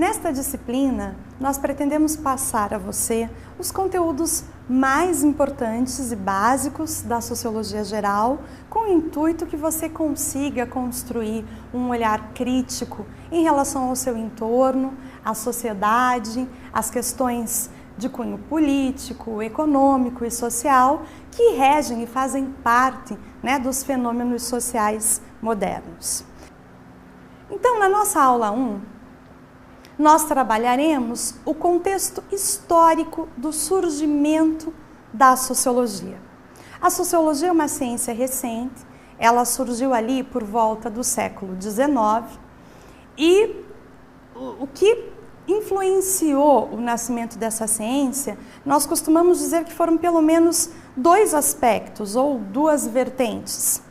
Nesta disciplina, nós pretendemos passar a você os conteúdos mais importantes e básicos da sociologia geral, com o intuito que você consiga construir um olhar crítico em relação ao seu entorno, à sociedade, às questões de cunho político, econômico e social que regem e fazem parte, dos fenômenos sociais modernos. Então, na nossa aula 1, nós trabalharemos o contexto histórico do surgimento da sociologia. A sociologia é uma ciência recente, ela surgiu ali por volta do século XIX e o que influenciou o nascimento dessa ciência, nós costumamos dizer que foram pelo menos dois aspectos ou duas vertentes.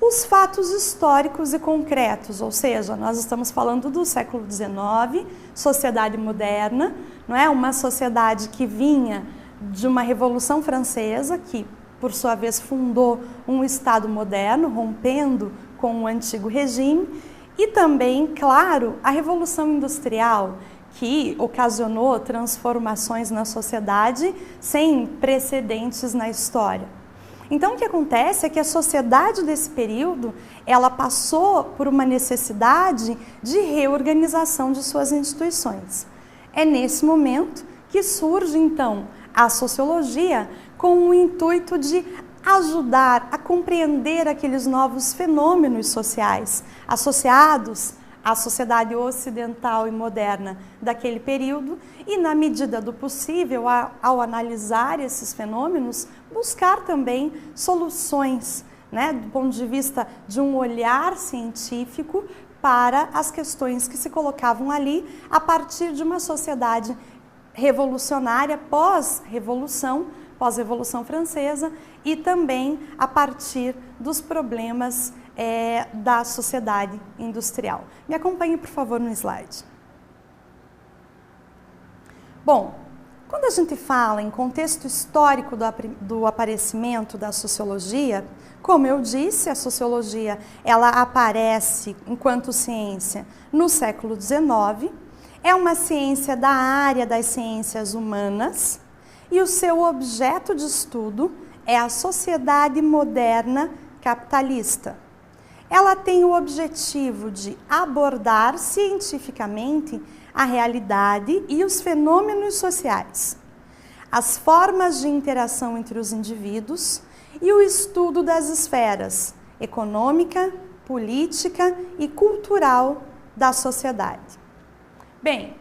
Os fatos históricos e concretos, ou seja, nós estamos falando do século XIX, sociedade moderna, não é? Uma sociedade que vinha de uma Revolução Francesa, que por sua vez fundou um Estado moderno, rompendo com o antigo regime, e também, claro, a Revolução Industrial, que ocasionou transformações na sociedade sem precedentes na história. Então, o que acontece é que a sociedade desse período, ela passou por uma necessidade de reorganização de suas instituições. É nesse momento que surge, então, a sociologia com o intuito de ajudar a compreender aqueles novos fenômenos sociais associados à sociedade ocidental e moderna daquele período e, na medida do possível, ao analisar esses fenômenos, buscar também soluções, do ponto de vista de um olhar científico para as questões que se colocavam ali a partir de uma sociedade revolucionária pós-Revolução Francesa e também a partir dos problemas da sociedade industrial. Me acompanhe, por favor, no slide. Bom, quando a gente fala em contexto histórico do aparecimento da sociologia, como eu disse, a sociologia ela aparece enquanto ciência no século XIX, é uma ciência da área das ciências humanas e o seu objeto de estudo é a sociedade moderna capitalista. Ela tem o objetivo de abordar cientificamente a realidade e os fenômenos sociais, as formas de interação entre os indivíduos e o estudo das esferas econômica, política e cultural da sociedade. Bem,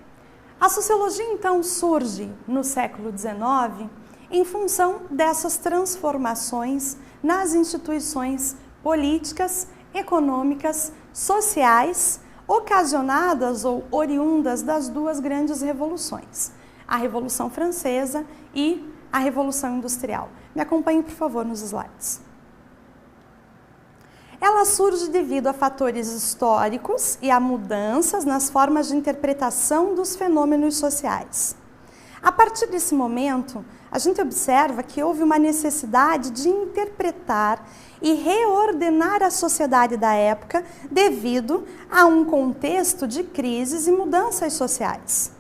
a sociologia então surge no século XIX em função dessas transformações nas instituições políticas, econômicas, sociais, ocasionadas ou oriundas das duas grandes revoluções, a Revolução Francesa e a Revolução Industrial. Me acompanhe, por favor, nos slides. Ela surge devido a fatores históricos e a mudanças nas formas de interpretação dos fenômenos sociais. A partir desse momento, a gente observa que houve uma necessidade de interpretar e reordenar a sociedade da época devido a um contexto de crises e mudanças sociais.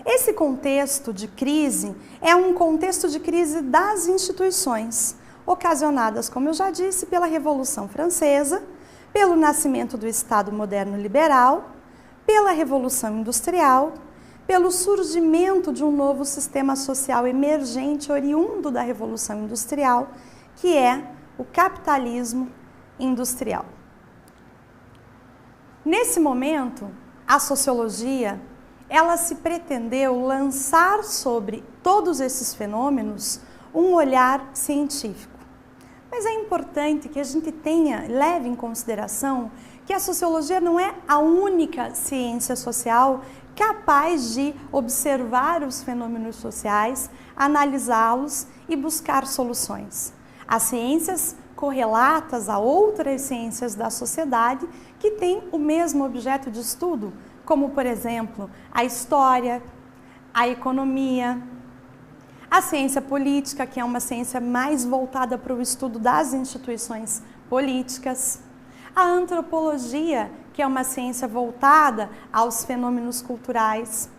Esse contexto de crise é um contexto de crise das instituições, ocasionadas, como eu já disse, pela Revolução Francesa, pelo nascimento do Estado moderno liberal, pela Revolução Industrial, pelo surgimento de um novo sistema social emergente oriundo da Revolução Industrial, que é o capitalismo industrial. Nesse momento, a sociologia, ela se pretendeu lançar sobre todos esses fenômenos um olhar científico. Mas é importante que a gente leve em consideração que a sociologia não é a única ciência social capaz de observar os fenômenos sociais, analisá-los e buscar soluções. Há ciências correlatas a outras ciências da sociedade que têm o mesmo objeto de estudo, como, por exemplo, a história, a economia, a ciência política, que é uma ciência mais voltada para o estudo das instituições políticas, a antropologia, que é uma ciência voltada aos fenômenos culturais.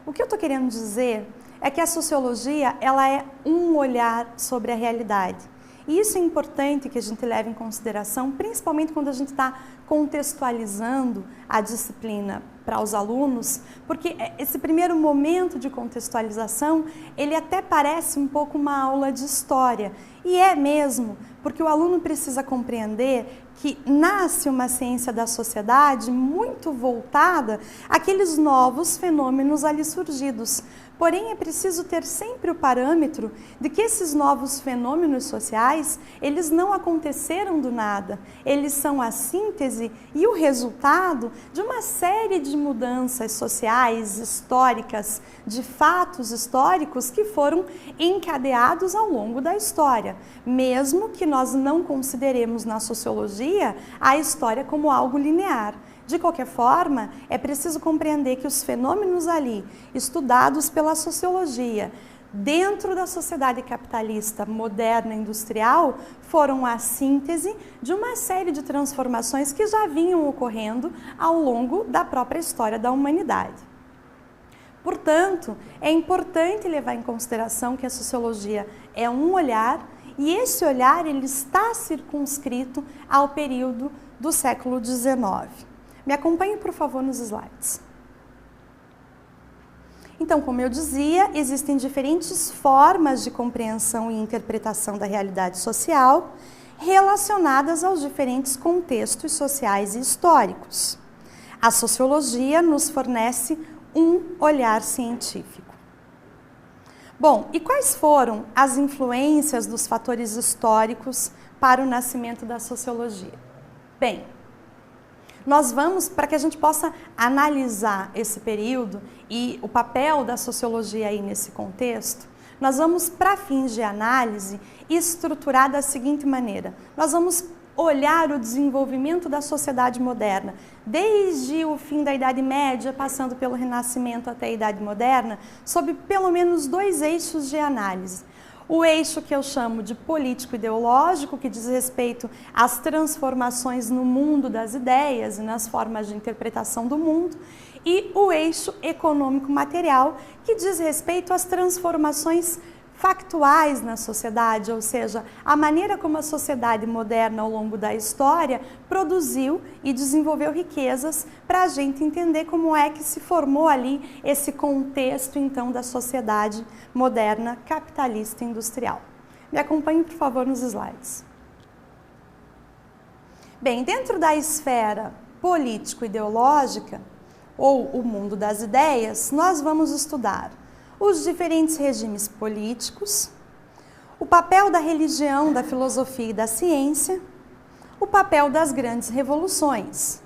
O que eu estou querendo dizer é que a sociologia, ela é um olhar sobre a realidade. E isso é importante que a gente leve em consideração, principalmente quando a gente está contextualizando a disciplina para os alunos, porque esse primeiro momento de contextualização, ele até parece um pouco uma aula de história. E é mesmo, porque o aluno precisa compreender que nasce uma ciência da sociedade muito voltada àqueles novos fenômenos ali surgidos. Porém, é preciso ter sempre o parâmetro de que esses novos fenômenos sociais, eles não aconteceram do nada. Eles são a síntese e o resultado de uma série de mudanças sociais, históricas, de fatos históricos que foram encadeados ao longo da história. Mesmo que nós não consideremos na sociologia a história como algo linear. De qualquer forma, é preciso compreender que os fenômenos ali, estudados pela sociologia, dentro da sociedade capitalista moderna industrial, foram a síntese de uma série de transformações que já vinham ocorrendo ao longo da própria história da humanidade. Portanto, é importante levar em consideração que a sociologia é um olhar, e esse olhar ele está circunscrito ao período do século XIX. Me acompanhe, por favor, nos slides. Então, como eu dizia, existem diferentes formas de compreensão e interpretação da realidade social relacionadas aos diferentes contextos sociais e históricos. A sociologia nos fornece um olhar científico. Bom, e quais foram as influências dos fatores históricos para o nascimento da sociologia? Bem, nós vamos, para que a gente possa analisar esse período e o papel da sociologia aí nesse contexto, nós vamos, para fins de análise, estruturar da seguinte maneira. Nós vamos olhar o desenvolvimento da sociedade moderna, desde o fim da Idade Média, passando pelo Renascimento até a Idade Moderna, sob pelo menos dois eixos de análise. O eixo que eu chamo de político-ideológico, que diz respeito às transformações no mundo das ideias e nas formas de interpretação do mundo, e o eixo econômico-material, que diz respeito às transformações factuais na sociedade, ou seja, a maneira como a sociedade moderna ao longo da história produziu e desenvolveu riquezas para a gente entender como é que se formou ali esse contexto então da sociedade moderna capitalista industrial. Me acompanhe, por favor, nos slides. Bem, dentro da esfera político-ideológica, ou o mundo das ideias, nós vamos estudar os diferentes regimes políticos, o papel da religião, da filosofia e da ciência, o papel das grandes revoluções.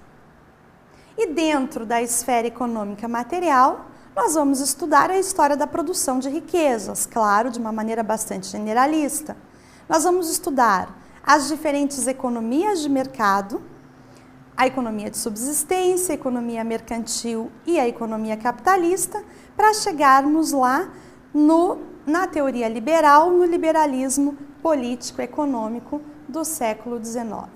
E dentro da esfera econômica material, nós vamos estudar a história da produção de riquezas, claro, de uma maneira bastante generalista. Nós vamos estudar as diferentes economias de mercado, a economia de subsistência, a economia mercantil e a economia capitalista, para chegarmos lá na teoria liberal, no liberalismo político-econômico do século XIX.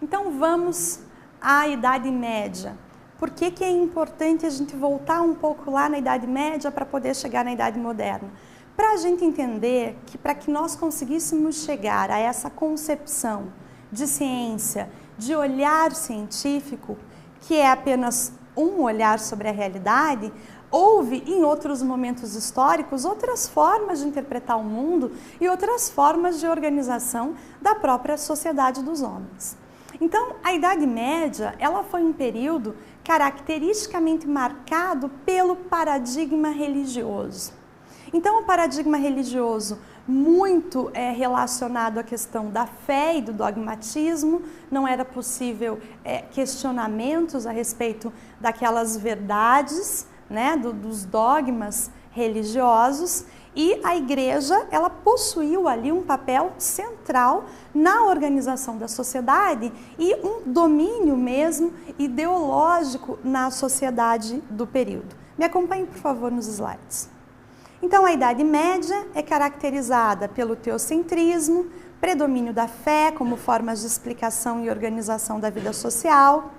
Então vamos à Idade Média. Por que é importante a gente voltar um pouco lá na Idade Média para poder chegar na Idade Moderna? Para a gente entender que para que nós conseguíssemos chegar a essa concepção de ciência, de olhar científico, que é apenas um olhar sobre a realidade, houve em outros momentos históricos outras formas de interpretar o mundo e outras formas de organização da própria sociedade dos homens. Então, a Idade Média, ela foi um período caracteristicamente marcado pelo paradigma religioso. Então, o paradigma religioso muito relacionado à questão da fé e do dogmatismo, não era possível questionamentos a respeito daquelas verdades, né, dos dogmas religiosos, e a igreja ela possuiu ali um papel central na organização da sociedade e um domínio mesmo ideológico na sociedade do período. Me acompanhe, por favor, nos slides. Então, a Idade Média é caracterizada pelo teocentrismo, predomínio da fé como formas de explicação e organização da vida social.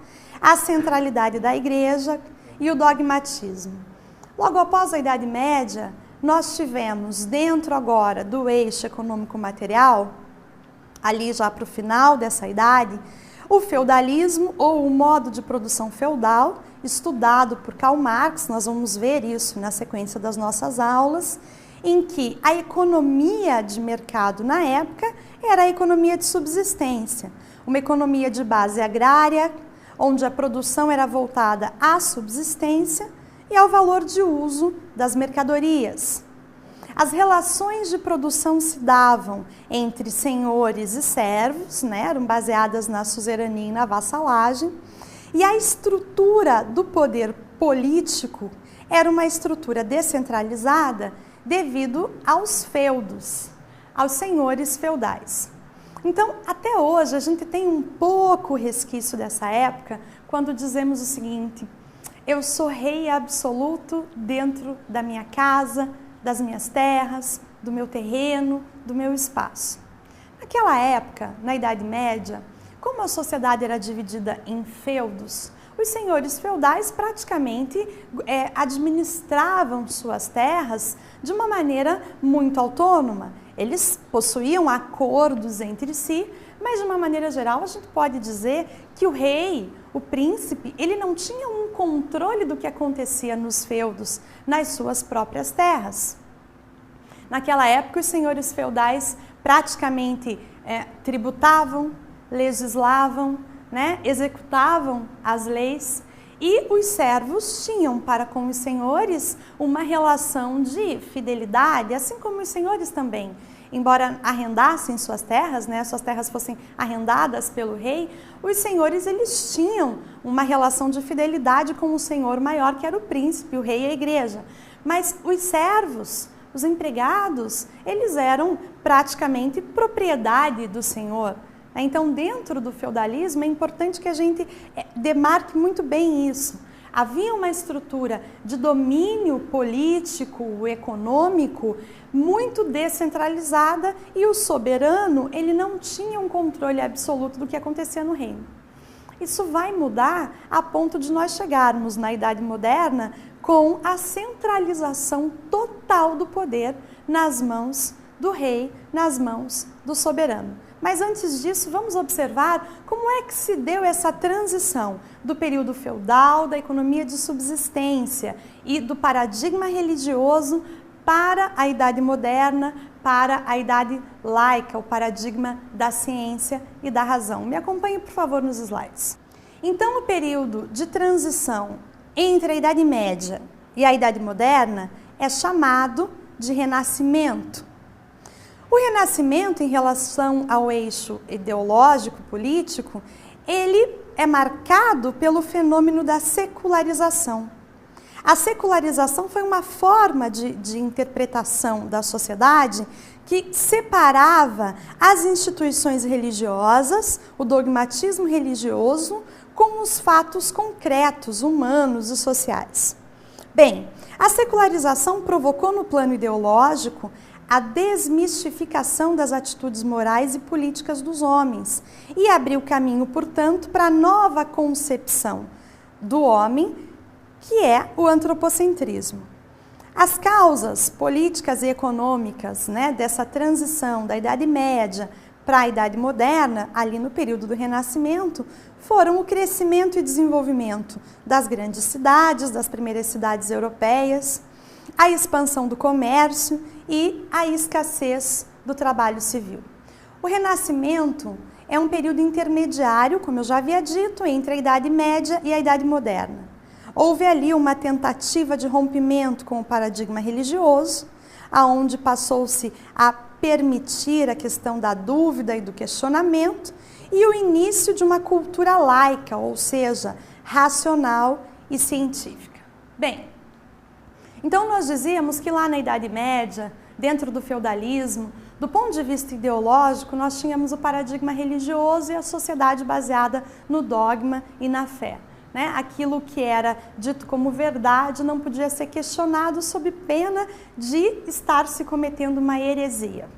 a centralidade da Igreja e o dogmatismo. Logo após a Idade Média, nós tivemos dentro agora do eixo econômico-material, ali já para o final dessa idade, o feudalismo ou o modo de produção feudal, estudado por Karl Marx, nós vamos ver isso na sequência das nossas aulas, em que a economia de mercado na época era a economia de subsistência, uma economia de base agrária, onde a produção era voltada à subsistência e ao valor de uso das mercadorias. As relações de produção se davam entre senhores e servos, né, eram baseadas na suzerania e na vassalagem, e a estrutura do poder político era uma estrutura descentralizada devido aos feudos, aos senhores feudais. Então, até hoje, a gente tem um pouco resquício dessa época quando dizemos o seguinte: eu sou rei absoluto dentro da minha casa, das minhas terras, do meu terreno, do meu espaço. Naquela época, na Idade Média, como a sociedade era dividida em feudos, os senhores feudais praticamente administravam suas terras de uma maneira muito autônoma. Eles possuíam acordos entre si, mas de uma maneira geral a gente pode dizer que o rei, o príncipe, ele não tinha um controle do que acontecia nos feudos, nas suas próprias terras. Naquela época, os senhores feudais praticamente tributavam, legislavam, né, executavam as leis, e os servos tinham para com os senhores uma relação de fidelidade, assim como os senhores também. Embora arrendassem suas terras, né, suas terras fossem arrendadas pelo rei, os senhores eles tinham uma relação de fidelidade com o senhor maior, que era o príncipe, o rei e a igreja. Mas os servos, os empregados, eles eram praticamente propriedade do senhor. Então, dentro do feudalismo, é importante que a gente demarque muito bem isso. Havia uma estrutura de domínio político, econômico, muito descentralizada, e o soberano, ele não tinha um controle absoluto do que acontecia no reino. Isso vai mudar a ponto de nós chegarmos na Idade Moderna com a centralização total do poder nas mãos do rei, nas mãos do soberano. Mas antes disso, vamos observar como é que se deu essa transição do período feudal, da economia de subsistência e do paradigma religioso para a Idade Moderna, para a Idade Laica, o paradigma da ciência e da razão. Me acompanhe, por favor, nos slides. Então, o período de transição entre a Idade Média e a Idade Moderna é chamado de Renascimento. O Renascimento, em relação ao eixo ideológico, político, ele é marcado pelo fenômeno da secularização. A secularização foi uma forma de interpretação da sociedade que separava as instituições religiosas, o dogmatismo religioso, com os fatos concretos, humanos e sociais. Bem, a secularização provocou no plano ideológico a desmistificação das atitudes morais e políticas dos homens e abriu caminho, portanto, para a nova concepção do homem, que é o antropocentrismo. As causas políticas e econômicas, né, dessa transição da Idade Média para a Idade Moderna, ali no período do Renascimento, foram o crescimento e desenvolvimento das grandes cidades, das primeiras cidades europeias, a expansão do comércio e a escassez do trabalho civil. O Renascimento é um período intermediário, como eu já havia dito, entre a Idade Média e a Idade Moderna. Houve ali uma tentativa de rompimento com o paradigma religioso, aonde passou-se a permitir a questão da dúvida e do questionamento, e o início de uma cultura laica, ou seja, racional e científica. Bem, então nós dizíamos que lá na Idade Média, dentro do feudalismo, do ponto de vista ideológico, nós tínhamos o paradigma religioso e a sociedade baseada no dogma e na fé. Né? Aquilo que era dito como verdade não podia ser questionado sob pena de estar se cometendo uma heresia.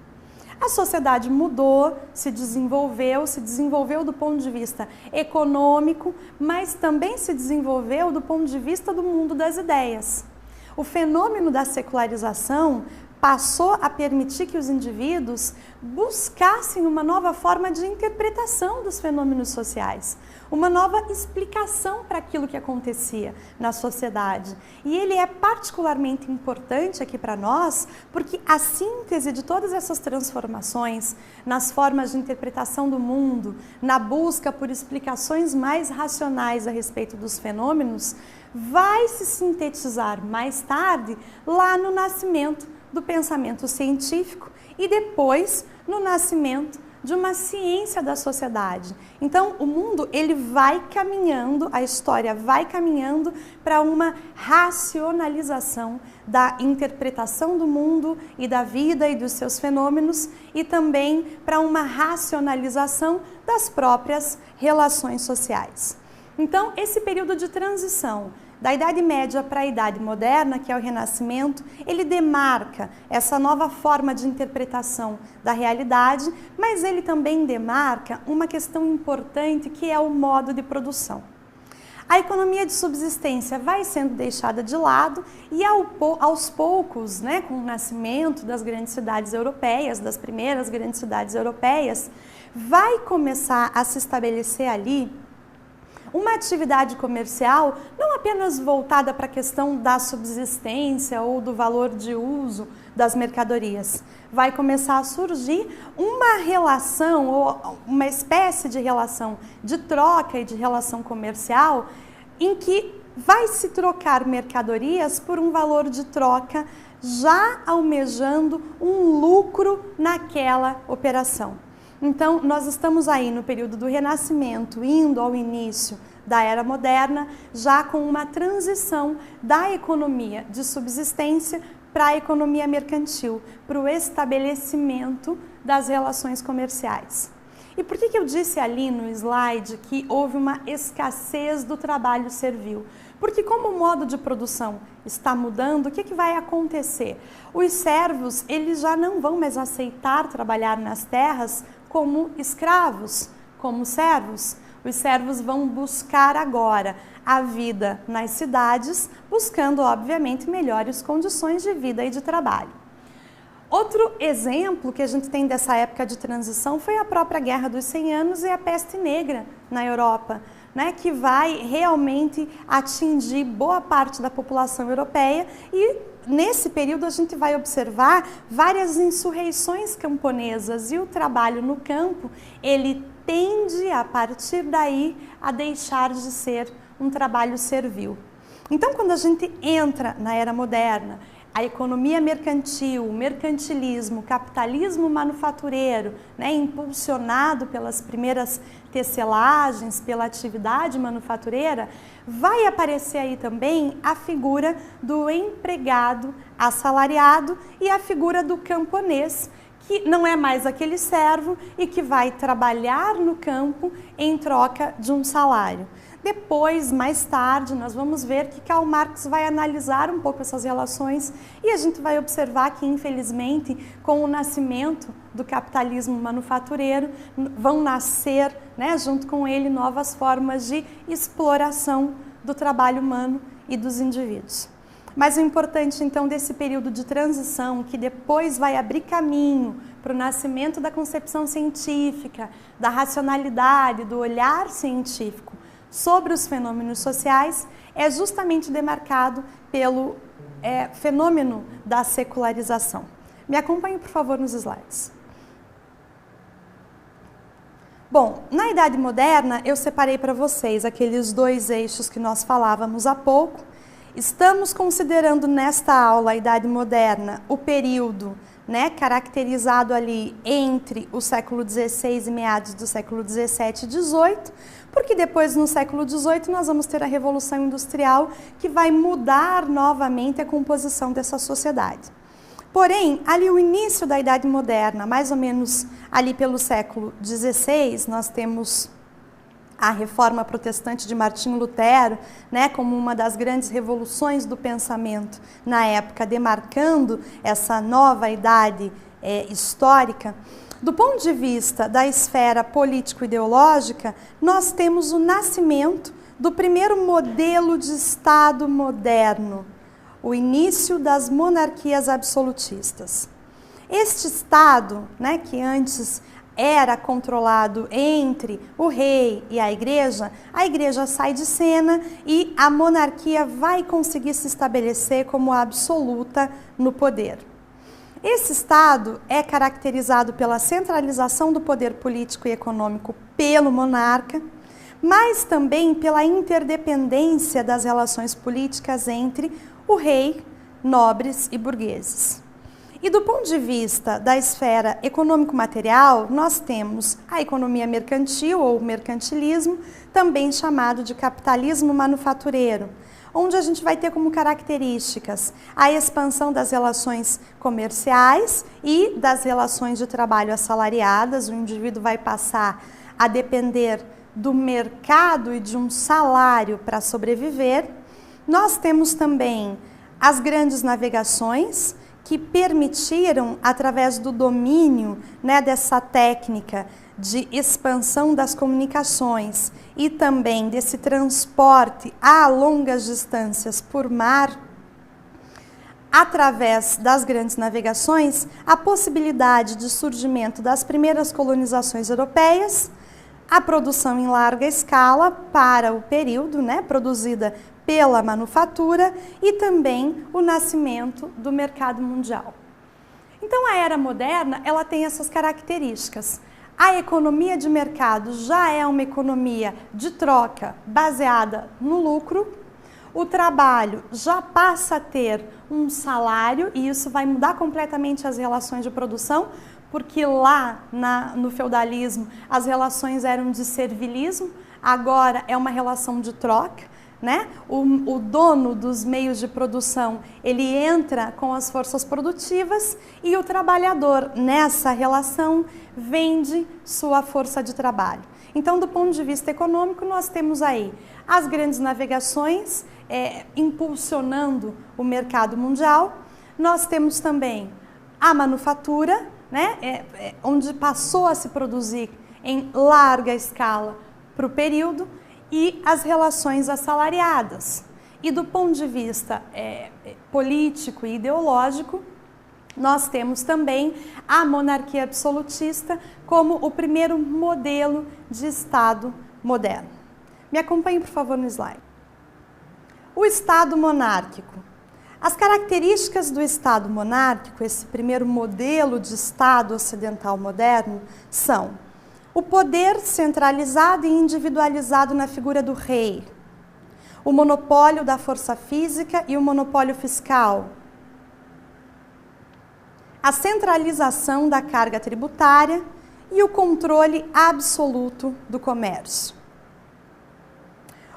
A sociedade mudou, se desenvolveu do ponto de vista econômico, mas também se desenvolveu do ponto de vista do mundo das ideias. O fenômeno da secularização passou a permitir que os indivíduos buscassem uma nova forma de interpretação dos fenômenos sociais, uma nova explicação para aquilo que acontecia na sociedade. E ele é particularmente importante aqui para nós, porque a síntese de todas essas transformações nas formas de interpretação do mundo, na busca por explicações mais racionais a respeito dos fenômenos, vai se sintetizar mais tarde lá no nascimento do pensamento científico e depois no nascimento de uma ciência da sociedade. Então, o mundo ele vai caminhando, a história vai caminhando para uma racionalização da interpretação do mundo e da vida e dos seus fenômenos e também para uma racionalização das próprias relações sociais. Então, esse período de transição da Idade Média para a Idade Moderna, que é o Renascimento, ele demarca essa nova forma de interpretação da realidade, mas ele também demarca uma questão importante que é o modo de produção. A economia de subsistência vai sendo deixada de lado e aos poucos, com o nascimento das grandes cidades europeias, das primeiras grandes cidades europeias, vai começar a se estabelecer ali uma atividade comercial não apenas voltada para a questão da subsistência ou do valor de uso das mercadorias. Vai começar a surgir uma relação ou uma espécie de relação de troca e de relação comercial em que vai se trocar mercadorias por um valor de troca já almejando um lucro naquela operação. Então, nós estamos aí no período do Renascimento, indo ao início da Era Moderna, já com uma transição da economia de subsistência para a economia mercantil, para o estabelecimento das relações comerciais. E por que eu disse ali no slide que houve uma escassez do trabalho servil? Porque como o modo de produção está mudando, o que vai acontecer? Os servos, eles já não vão mais aceitar trabalhar nas terras como escravos, como servos. Os servos vão buscar agora a vida nas cidades, buscando, obviamente, melhores condições de vida e de trabalho. Outro exemplo que a gente tem dessa época de transição foi a própria Guerra dos 100 Anos e a Peste Negra na Europa, que vai realmente atingir boa parte da população europeia e nesse período a gente vai observar várias insurreições camponesas e o trabalho no campo, ele tende a partir daí a deixar de ser um trabalho servil. Então, quando a gente entra na Era Moderna, a economia mercantil, o mercantilismo, o capitalismo manufatureiro, impulsionado pelas primeiras tecelagens, pela atividade manufatureira, vai aparecer aí também a figura do empregado assalariado e a figura do camponês, que não é mais aquele servo e que vai trabalhar no campo em troca de um salário. Depois, mais tarde, nós vamos ver que Karl Marx vai analisar um pouco essas relações e a gente vai observar que, infelizmente, com o nascimento do capitalismo manufatureiro, vão nascer, junto com ele, novas formas de exploração do trabalho humano e dos indivíduos. Mas o importante, então, desse período de transição, que depois vai abrir caminho para o nascimento da concepção científica, da racionalidade, do olhar científico sobre os fenômenos sociais, é justamente demarcado pelo fenômeno da secularização. Me acompanhe, por favor, nos slides. Bom, na Idade Moderna, eu separei para vocês aqueles dois eixos que nós falávamos há pouco. Estamos considerando nesta aula a Idade Moderna o período caracterizado ali entre o século XVI e meados do século XVII e XVIII, porque depois no século XVIII nós vamos ter a Revolução Industrial que vai mudar novamente a composição dessa sociedade. Porém, ali o início da Idade Moderna, mais ou menos ali pelo século XVI, nós temos a Reforma Protestante de Martinho Lutero, como uma das grandes revoluções do pensamento na época, demarcando essa nova idade histórica, do ponto de vista da esfera político-ideológica, nós temos o nascimento do primeiro modelo de Estado moderno, o início das monarquias absolutistas. Este Estado, né, que antes era controlado entre o rei e a igreja sai de cena e a monarquia vai conseguir se estabelecer como absoluta no poder. Esse Estado é caracterizado pela centralização do poder político e econômico pelo monarca, mas também pela interdependência das relações políticas entre o rei, nobres e burgueses. E do ponto de vista da esfera econômico-material, nós temos a economia mercantil ou mercantilismo, também chamado de capitalismo manufatureiro, onde a gente vai ter como características a expansão das relações comerciais e das relações de trabalho assalariadas. O indivíduo vai passar a depender do mercado e de um salário para sobreviver. Nós temos também as grandes navegações, que permitiram, através do domínio, né, dessa técnica de expansão das comunicações e também desse transporte a longas distâncias por mar, através das grandes navegações, a possibilidade de surgimento das primeiras colonizações europeias, a produção em larga escala para o período, né, produzida pela manufatura e também o nascimento do mercado mundial. Então a era moderna, ela tem essas características. A economia de mercado já é uma economia de troca baseada no lucro, o trabalho já passa a ter um salário e isso vai mudar completamente as relações de produção, porque lá no feudalismo as relações eram de servilismo, agora é uma relação de troca. Né? O dono dos meios de produção, ele entra com as forças produtivas e o trabalhador, nessa relação, vende sua força de trabalho. Então, do ponto de vista econômico, nós temos aí as grandes navegações impulsionando o mercado mundial. Nós temos também a manufatura, né? Onde passou a se produzir em larga escala para o período, e as relações assalariadas. E do ponto de vista político e ideológico, nós temos também a monarquia absolutista como o primeiro modelo de Estado moderno. Me acompanhe, por favor, no slide. O Estado monárquico. As características do Estado monárquico, esse primeiro modelo de Estado ocidental moderno, são o poder centralizado e individualizado na figura do rei, o monopólio da força física e o monopólio fiscal, a centralização da carga tributária e o controle absoluto do comércio.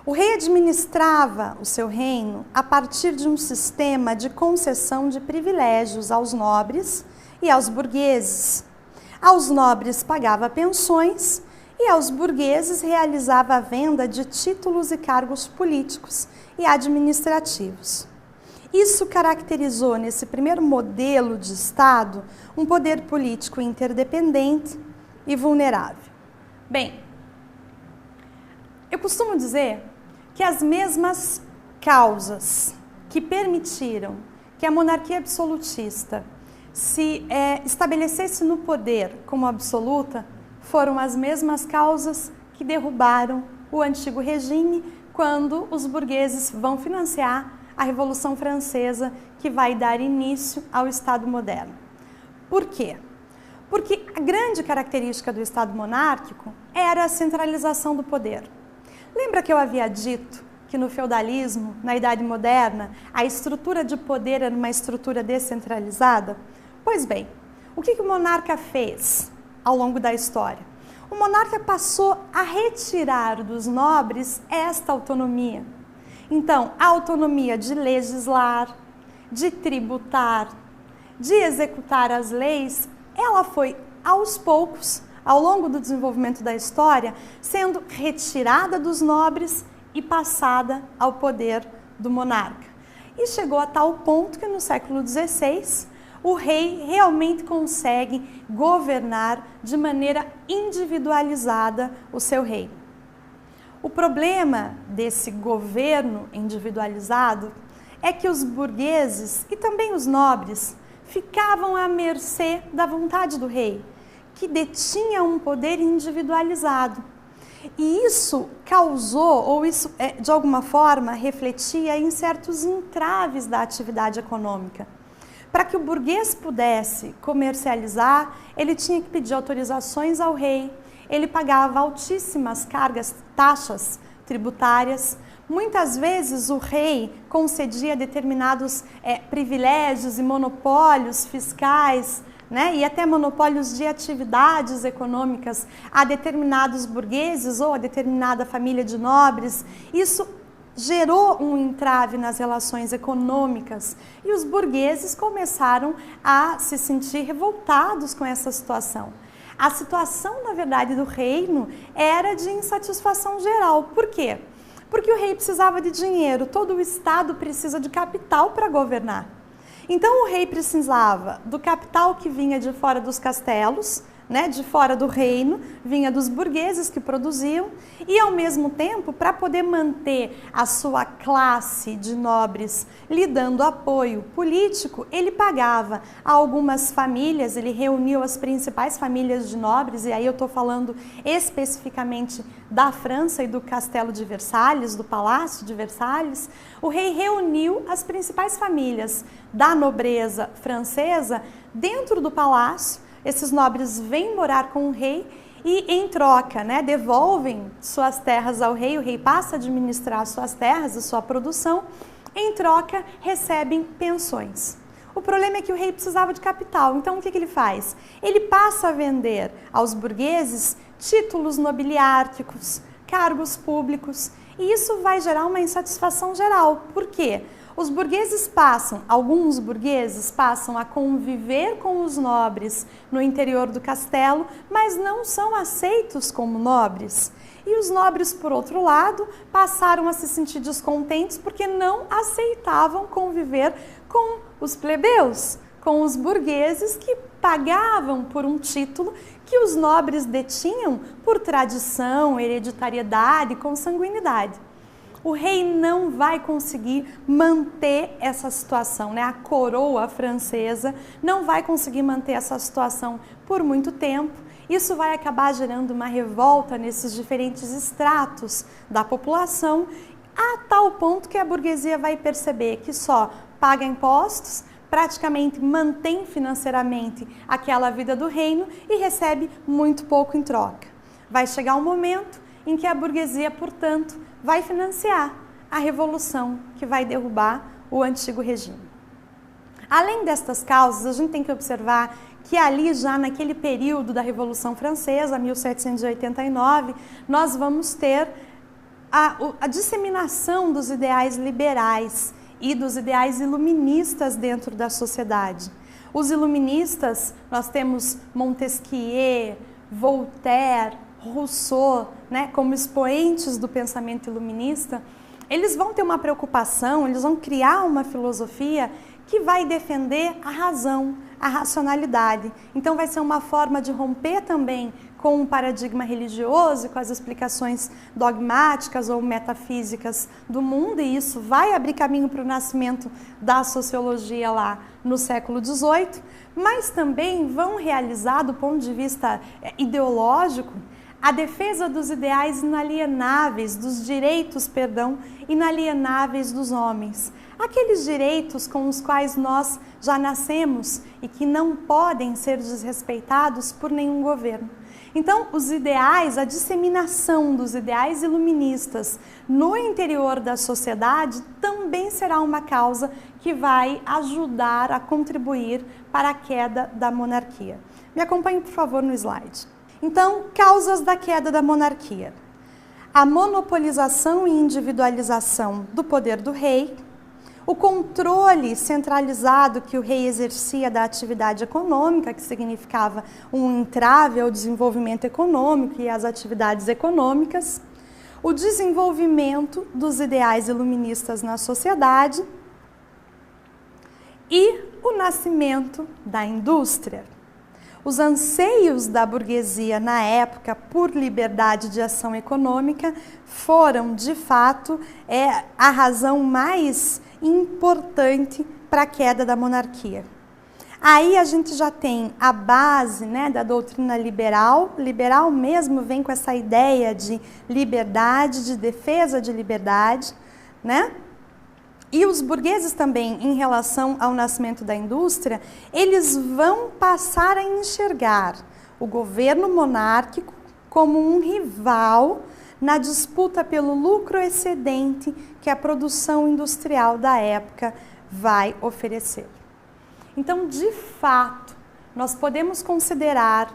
O rei administrava o seu reino a partir de um sistema de concessão de privilégios aos nobres e aos burgueses. Aos nobres pagava pensões e aos burgueses realizava a venda de títulos e cargos políticos e administrativos. Isso caracterizou, nesse primeiro modelo de Estado, um poder político interdependente e vulnerável. Bem, eu costumo dizer que as mesmas causas que permitiram que a monarquia absolutista se estabelecesse no poder como absoluta, foram as mesmas causas que derrubaram o antigo regime quando os burgueses vão financiar a Revolução Francesa, que vai dar início ao Estado moderno. Por quê? Porque a grande característica do Estado monárquico era a centralização do poder. Lembra que eu havia dito que no feudalismo, na Idade Moderna, a estrutura de poder era uma estrutura descentralizada? Pois bem, o que o monarca fez ao longo da história? O monarca passou a retirar dos nobres esta autonomia. Então, a autonomia de legislar, de tributar, de executar as leis, ela foi aos poucos, ao longo do desenvolvimento da história, sendo retirada dos nobres e passada ao poder do monarca. E chegou a tal ponto que no século XVI, o rei realmente consegue governar de maneira individualizada o seu reino. O problema desse governo individualizado é que os burgueses e também os nobres ficavam à mercê da vontade do rei, que detinha um poder individualizado. E isso causou, ou isso de alguma forma refletia em certos entraves da atividade econômica. Para que o burguês pudesse comercializar, ele tinha que pedir autorizações ao rei, ele pagava altíssimas taxas tributárias. Muitas vezes o rei concedia determinados privilégios e monopólios fiscais, né, e até monopólios de atividades econômicas a determinados burgueses ou a determinada família de nobres. Isso gerou um entrave nas relações econômicas e os burgueses começaram a se sentir revoltados com essa situação. A situação, na verdade, do reino era de insatisfação geral. Por quê? Porque o rei precisava de dinheiro, todo o Estado precisa de capital para governar. Então o rei precisava do capital que vinha de fora dos castelos, né, de fora do reino, vinha dos burgueses que produziam e, ao mesmo tempo, para poder manter a sua classe de nobres lhe dando apoio político, ele pagava a algumas famílias, ele reuniu as principais famílias de nobres, e aí eu estou falando especificamente da França e do Castelo de Versalhes, do Palácio de Versalhes. O rei reuniu as principais famílias da nobreza francesa dentro do palácio. Esses nobres vêm morar com o rei e, em troca, né, devolvem suas terras ao rei. O rei passa a administrar suas terras e sua produção. Em troca, recebem pensões. O problema é que o rei precisava de capital. Então, o que ele faz? Ele passa a vender aos burgueses títulos nobiliárquicos, cargos públicos. E isso vai gerar uma insatisfação geral. Por quê? Alguns burgueses passam a conviver com os nobres no interior do castelo, mas não são aceitos como nobres. E os nobres, por outro lado, passaram a se sentir descontentes porque não aceitavam conviver com os plebeus, com os burgueses que pagavam por um título que os nobres detinham por tradição, hereditariedade e consanguinidade. O rei não vai conseguir manter essa situação, né? A coroa francesa não vai conseguir manter essa situação por muito tempo. Isso vai acabar gerando uma revolta nesses diferentes estratos da população, a tal ponto que a burguesia vai perceber que só paga impostos, praticamente mantém financeiramente aquela vida do reino e recebe muito pouco em troca. Vai chegar um momento em que a burguesia, portanto, vai financiar a revolução que vai derrubar o antigo regime. Além destas causas, a gente tem que observar que ali já naquele período da Revolução Francesa, 1789, nós vamos ter a disseminação dos ideais liberais e dos ideais iluministas dentro da sociedade. Os iluministas, nós temos Montesquieu, Voltaire, Rousseau, né, como expoentes do pensamento iluminista. Eles vão ter uma preocupação, eles vão criar uma filosofia que vai defender a razão, a racionalidade. Então vai ser uma forma de romper também com o paradigma religioso e com as explicações dogmáticas ou metafísicas do mundo, e isso vai abrir caminho para o nascimento da sociologia lá no século XVIII, mas também vão realizar, do ponto de vista ideológico, a defesa dos ideais inalienáveis, dos direitos, inalienáveis dos homens. Aqueles direitos com os quais nós já nascemos e que não podem ser desrespeitados por nenhum governo. Então, os ideais, a disseminação dos ideais iluministas no interior da sociedade também será uma causa que vai ajudar a contribuir para a queda da monarquia. Me acompanhe, por favor, no slide. Então, causas da queda da monarquia. A monopolização e individualização do poder do rei, o controle centralizado que o rei exercia da atividade econômica, que significava um entrave ao desenvolvimento econômico e às atividades econômicas, o desenvolvimento dos ideais iluministas na sociedade e o nascimento da indústria. Os anseios da burguesia na época por liberdade de ação econômica foram, de fato, a razão mais importante para a queda da monarquia. Aí a gente já tem a base, né, da doutrina liberal. Liberal mesmo vem com essa ideia de liberdade, de defesa de liberdade, né? E os burgueses também, em relação ao nascimento da indústria, eles vão passar a enxergar o governo monárquico como um rival na disputa pelo lucro excedente que a produção industrial da época vai oferecer. Então, de fato, nós podemos considerar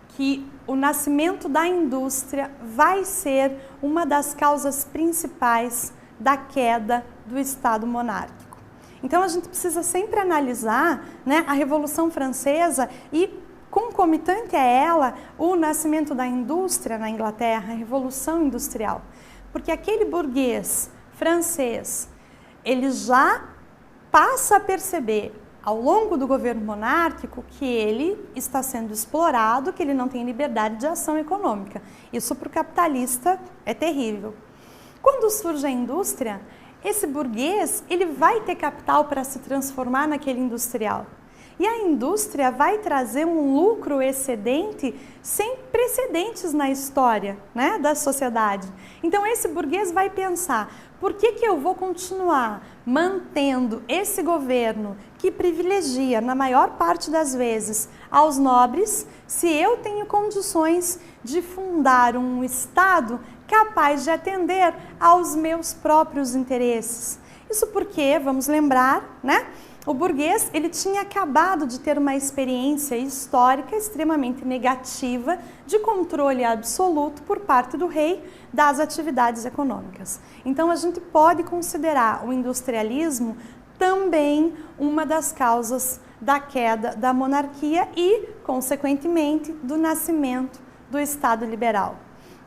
que o nascimento da indústria vai ser uma das causas principais da queda do Estado monárquico. Então, a gente precisa sempre analisar, né, a Revolução Francesa e, concomitante a ela, o nascimento da indústria na Inglaterra, a Revolução Industrial. Porque aquele burguês francês, ele já passa a perceber, ao longo do governo monárquico, que ele está sendo explorado, que ele não tem liberdade de ação econômica. Isso para o capitalista é terrível. Quando surge a indústria, esse burguês ele vai ter capital para se transformar naquele industrial. E a indústria vai trazer um lucro excedente sem precedentes na história, né, da sociedade. Então esse burguês vai pensar, por que eu vou continuar mantendo esse governo que privilegia, na maior parte das vezes, aos nobres, se eu tenho condições de fundar um Estado capaz de atender aos meus próprios interesses? Isso porque, vamos lembrar, né? O burguês ele tinha acabado de ter uma experiência histórica extremamente negativa de controle absoluto por parte do rei das atividades econômicas. Então a gente pode considerar o industrialismo também uma das causas da queda da monarquia e, consequentemente, do nascimento do Estado liberal.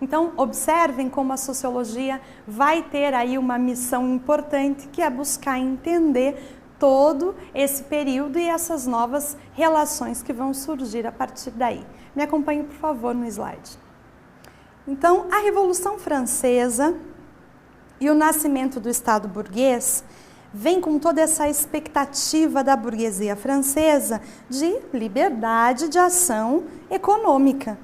Então, observem como a sociologia vai ter aí uma missão importante, que é buscar entender todo esse período e essas novas relações que vão surgir a partir daí. Me acompanhe, por favor, no slide. Então, a Revolução Francesa e o nascimento do Estado burguês vem com toda essa expectativa da burguesia francesa de liberdade de ação econômica.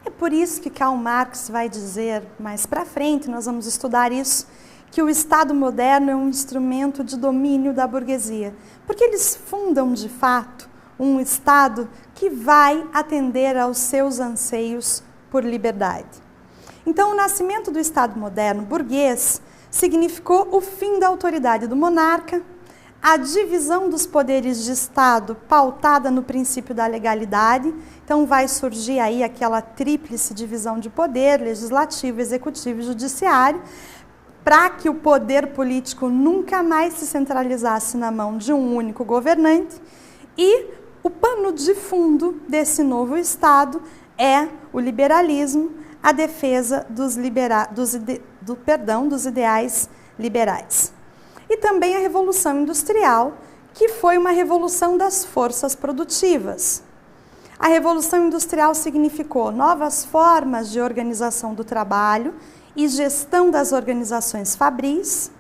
É por isso que Karl Marx vai dizer, mais para frente, nós vamos estudar isso, que o Estado moderno é um instrumento de domínio da burguesia, porque eles fundam, de fato, um Estado que vai atender aos seus anseios por liberdade. Então, o nascimento do Estado moderno burguês significou o fim da autoridade do monarca, a divisão dos poderes de Estado pautada no princípio da legalidade. Então vai surgir aí aquela tríplice divisão de poder, legislativo, executivo e judiciário, para que o poder político nunca mais se centralizasse na mão de um único governante. E o pano de fundo desse novo Estado é o liberalismo, a defesa dos ideais liberais. E também a Revolução Industrial, que foi uma revolução das forças produtivas. A Revolução Industrial significou novas formas de organização do trabalho e gestão das organizações fabris,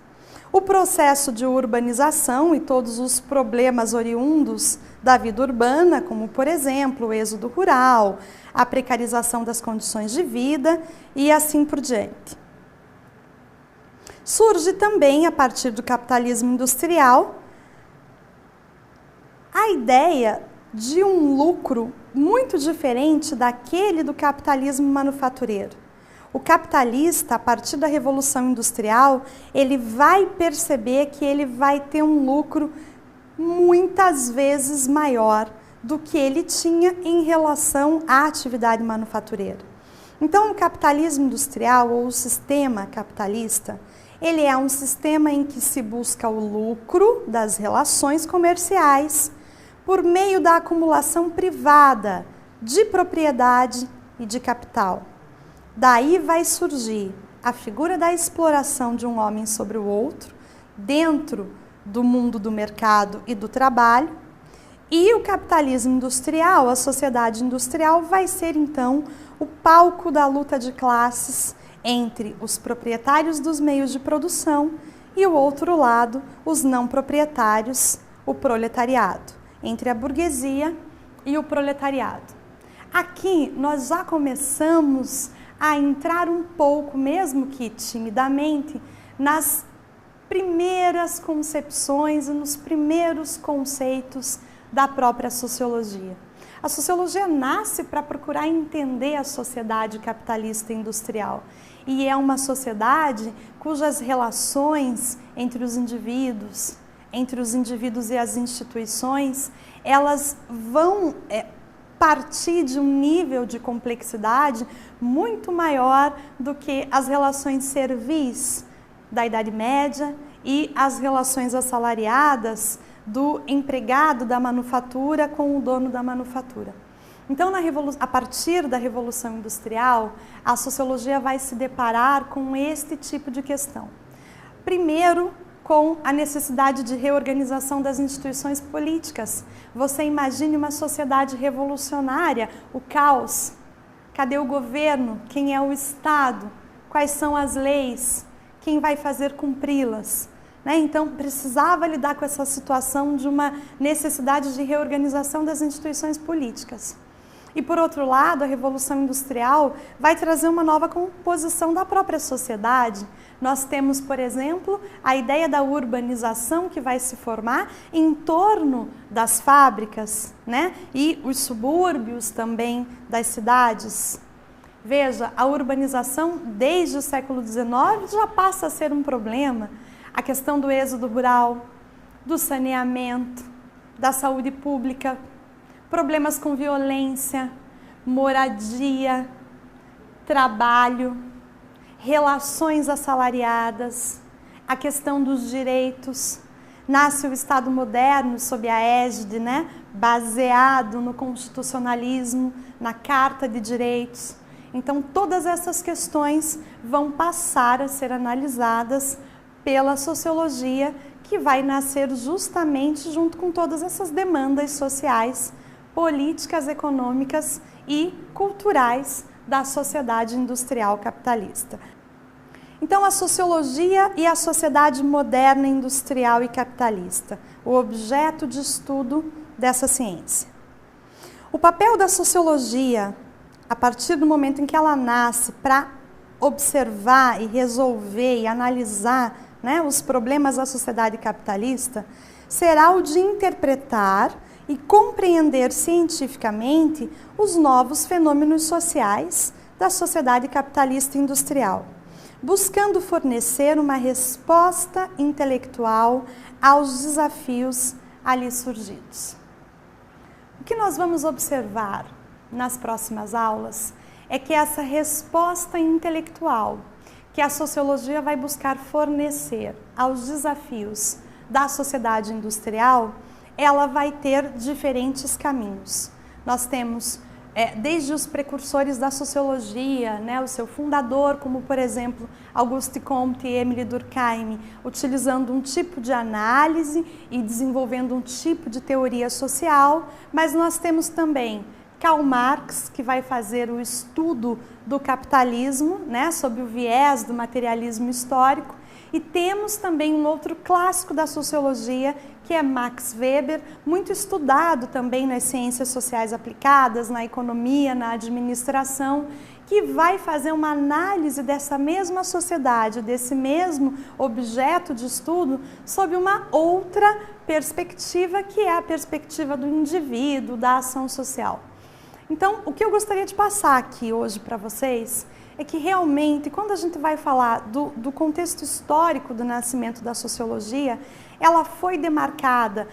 o processo de urbanização e todos os problemas oriundos da vida urbana, como, por exemplo, o êxodo rural, a precarização das condições de vida e assim por diante. Surge também, a partir do capitalismo industrial, a ideia de um lucro muito diferente daquele do capitalismo manufatureiro. O capitalista, a partir da Revolução Industrial, ele vai perceber que ele vai ter um lucro muitas vezes maior do que ele tinha em relação à atividade manufatureira. Então, o capitalismo industrial, ou o sistema capitalista, ele é um sistema em que se busca o lucro das relações comerciais por meio da acumulação privada de propriedade e de capital. Daí vai surgir a figura da exploração de um homem sobre o outro, dentro do mundo do mercado e do trabalho. E o capitalismo industrial, a sociedade industrial, vai ser então o palco da luta de classes entre os proprietários dos meios de produção e o outro lado, os não proprietários, o proletariado, entre a burguesia e o proletariado. Aqui nós já começamos a entrar um pouco, mesmo que timidamente, nas primeiras concepções e nos primeiros conceitos da própria sociologia. A sociologia nasce para procurar entender a sociedade capitalista e industrial. E é uma sociedade cujas relações entre os indivíduos e as instituições, elas vão partir de um nível de complexidade muito maior do que as relações servis da Idade Média e as relações assalariadas do empregado da manufatura com o dono da manufatura. Então, a partir da Revolução Industrial, a sociologia vai se deparar com este tipo de questão. Primeiro, com a necessidade de reorganização das instituições políticas. Você imagine uma sociedade revolucionária, o caos. Cadê o governo? Quem é o Estado? Quais são as leis? Quem vai fazer cumpri-las? Então, precisava lidar com essa situação de uma necessidade de reorganização das instituições políticas. E, por outro lado, a Revolução Industrial vai trazer uma nova composição da própria sociedade. Nós temos, por exemplo, a ideia da urbanização que vai se formar em torno das fábricas, e os subúrbios também das cidades. Veja, a urbanização desde o século XIX já passa a ser um problema. A questão do êxodo rural, do saneamento, da saúde pública, problemas com violência, moradia, trabalho, relações assalariadas, a questão dos direitos. Nasce o Estado moderno sob a égide, baseado no constitucionalismo, na Carta de Direitos. Então, todas essas questões vão passar a ser analisadas pela sociologia, que vai nascer justamente junto com todas essas demandas sociais, políticas, econômicas e culturais da sociedade industrial capitalista. Então, a sociologia e a sociedade moderna, industrial e capitalista, o objeto de estudo dessa ciência. O papel da sociologia, a partir do momento em que ela nasce para observar e resolver e analisar os problemas da sociedade capitalista, será o de interpretar e compreender cientificamente os novos fenômenos sociais da sociedade capitalista industrial, buscando fornecer uma resposta intelectual aos desafios ali surgidos. O que nós vamos observar nas próximas aulas é que essa resposta intelectual que a sociologia vai buscar fornecer aos desafios da sociedade industrial, ela vai ter diferentes caminhos. Nós temos, desde os precursores da sociologia, o seu fundador, como por exemplo Auguste Comte e Émile Durkheim, utilizando um tipo de análise e desenvolvendo um tipo de teoria social, mas nós temos também Karl Marx, que vai fazer o estudo do capitalismo, sob o viés do materialismo histórico, e temos também um outro clássico da sociologia, que é Max Weber, muito estudado também nas ciências sociais aplicadas, na economia, na administração, que vai fazer uma análise dessa mesma sociedade, desse mesmo objeto de estudo, sob uma outra perspectiva, que é a perspectiva do indivíduo, da ação social. Então, o que eu gostaria de passar aqui hoje para vocês é que realmente, quando a gente vai falar do contexto histórico do nascimento da sociologia, ela foi demarcada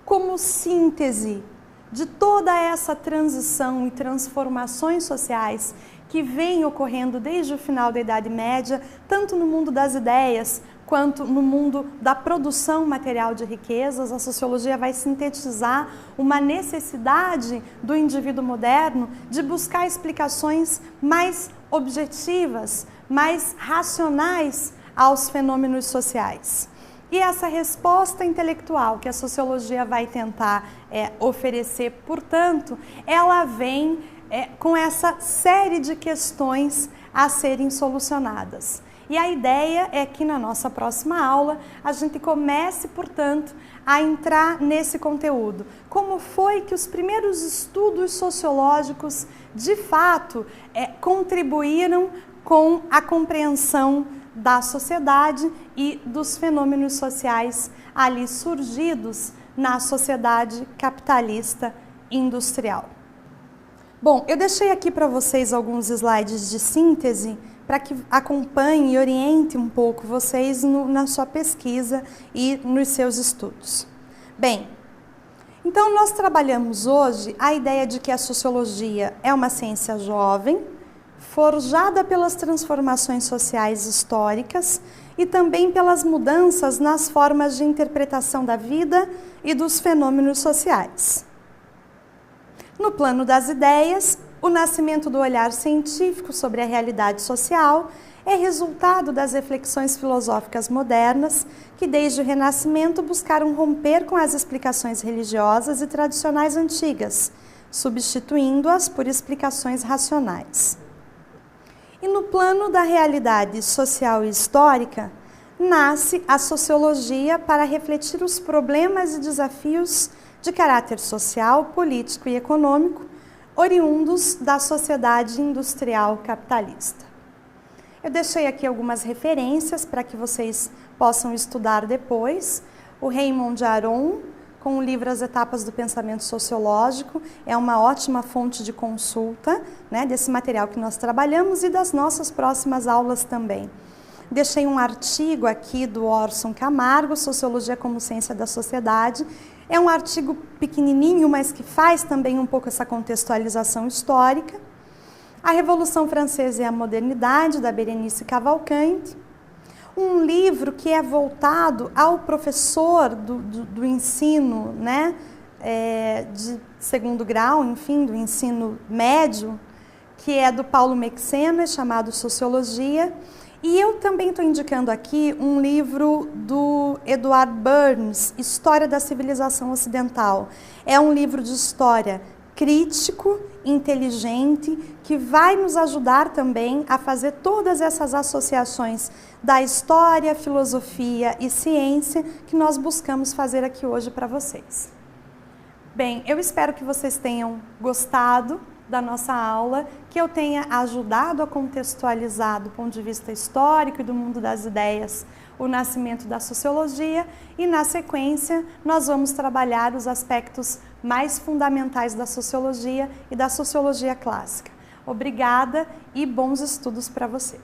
como síntese de toda essa transição e transformações sociais que vem ocorrendo desde o final da Idade Média, tanto no mundo das ideias, quanto no mundo da produção material de riquezas. A sociologia vai sintetizar uma necessidade do indivíduo moderno de buscar explicações mais objetivas, mais racionais aos fenômenos sociais. E essa resposta intelectual que a sociologia vai tentar oferecer, portanto, ela vem com essa série de questões a serem solucionadas. E a ideia é que na nossa próxima aula a gente comece, portanto, a entrar nesse conteúdo. Como foi que os primeiros estudos sociológicos, de fato, contribuíram com a compreensão da sociedade e dos fenômenos sociais ali surgidos na sociedade capitalista industrial. Bom, eu deixei aqui para vocês alguns slides de síntese para que acompanhe e oriente um pouco vocês na sua pesquisa e nos seus estudos. Bem, então nós trabalhamos hoje a ideia de que a sociologia é uma ciência jovem, forjada pelas transformações sociais históricas e também pelas mudanças nas formas de interpretação da vida e dos fenômenos sociais. No plano das ideias, o nascimento do olhar científico sobre a realidade social é resultado das reflexões filosóficas modernas que, desde o Renascimento, buscaram romper com as explicações religiosas e tradicionais antigas, substituindo-as por explicações racionais. E no plano da realidade social e histórica, nasce a sociologia para refletir os problemas e desafios de caráter social, político e econômico, oriundos da sociedade industrial capitalista. Eu deixei aqui algumas referências para que vocês possam estudar depois. O Raymond Aron, com o livro As Etapas do Pensamento Sociológico, é uma ótima fonte de consulta, né, desse material que nós trabalhamos e das nossas próximas aulas também. Deixei um artigo aqui do Orson Camargo, Sociologia como Ciência da Sociedade. É um artigo pequenininho, mas que faz também um pouco essa contextualização histórica. A Revolução Francesa e a Modernidade, da Berenice Cavalcante. Um livro que é voltado ao professor do ensino, né, de segundo grau, enfim, do ensino médio, que é do Paulo Meixena, chamado Sociologia. E eu também estou indicando aqui um livro do Edward Burns, História da Civilização Ocidental. É um livro de história crítico, inteligente, que vai nos ajudar também a fazer todas essas associações da história, filosofia e ciência que nós buscamos fazer aqui hoje para vocês. Bem, eu espero que vocês tenham gostado da nossa aula, que eu tenha ajudado a contextualizar do ponto de vista histórico e do mundo das ideias o nascimento da sociologia e, na sequência, nós vamos trabalhar os aspectos mais fundamentais da sociologia e da sociologia clássica. Obrigada e bons estudos para você.